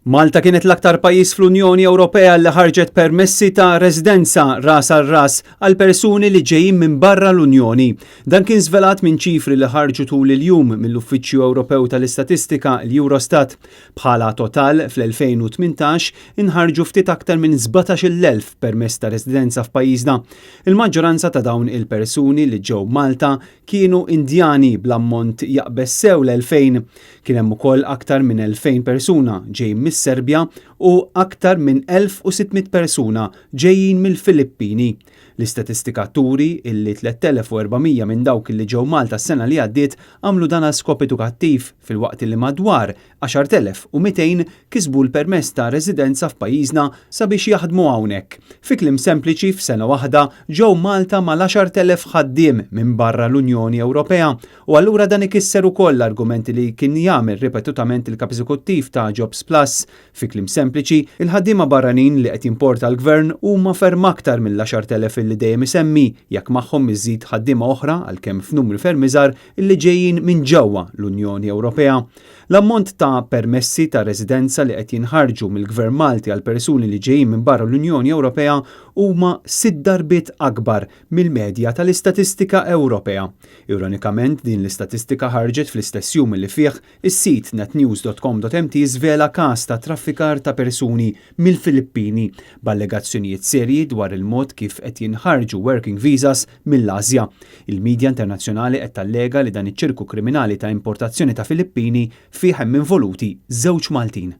Malta kienet l-aktar pajjiż fl-Unjoni Ewropea li ħarġet permessi ta' residenza ras għal ras għal persuni li ġejjin minn barra l-Unjoni. Dan kien żvelat minn ċifri li ħarġu tul il-jum mill-Uffiċċju Ewropew tal-Istatistika l-Eurostat. Bħala total fl-2018 inħarġu ftit aktar minn 17,000 permess ta' residenza f'pajjiżna. Il-maġġoranza ta' dawn il-persuni li ġew Malta kienu Indjani bl-ammont jaqbes sew l-2000. Kien hemm ukoll aktar minn 2000 persuna ġejjin mis-Serbja u aktar minn 1600 persuna ġejjin mill-Filippini. L-istatistika turi illi 3400 minn dawk li ġew Malta s-sena li għaddiet għamlu dan għal skop edukattiv fil-waqt li madwar 10,200 kisbu l-permess ta' residenza f'pajjiżna sabiex jaħdmu hawnhekk. Fi kliem sempliċi f'sena waħda ġew Malta mal-10,000 ħaddiem minn barra l-Unjoni Ewropea u allura dan ikisser ukoll l-argumenti li kien jagħmel ripetutament il-kap eżekuttiv ta' Jobs Plus. Fi kliem sempliċi, il-ħaddiema barranin li qed jimporta l-Gvern huma ferm aktar mill-10,000 li dejjem isemmi jekk magħhom iżid ħaddiema oħra għalkemm f'numri ferm iżgħar illi ġejjin minn ġewwa l-Unjoni Ewropea. L-ammont ta' permessi ta' residenza li qed jinħarġu mill-Gvern Malti għal persuni li ġejjin minn barra l-Unjoni Ewropea huma 6 darbiet akbar mill-medja tal-Istatistika Ewropea. Ironikament din l-istatistika ħarġet fl-istess jum li fih is-sit netnews.com.mt żvela każ ta' traffikar ta' persuni mill-Filippini b'allegazzjonijiet serji dwar il-mod kif qed jinħarġu working visas mill-Asja. Il-medja internazzjonali qed tallega li dan iċ-ċirku kriminali ta' importazzjoni ta' Filippini fih hemm involuti żewġ Maltin.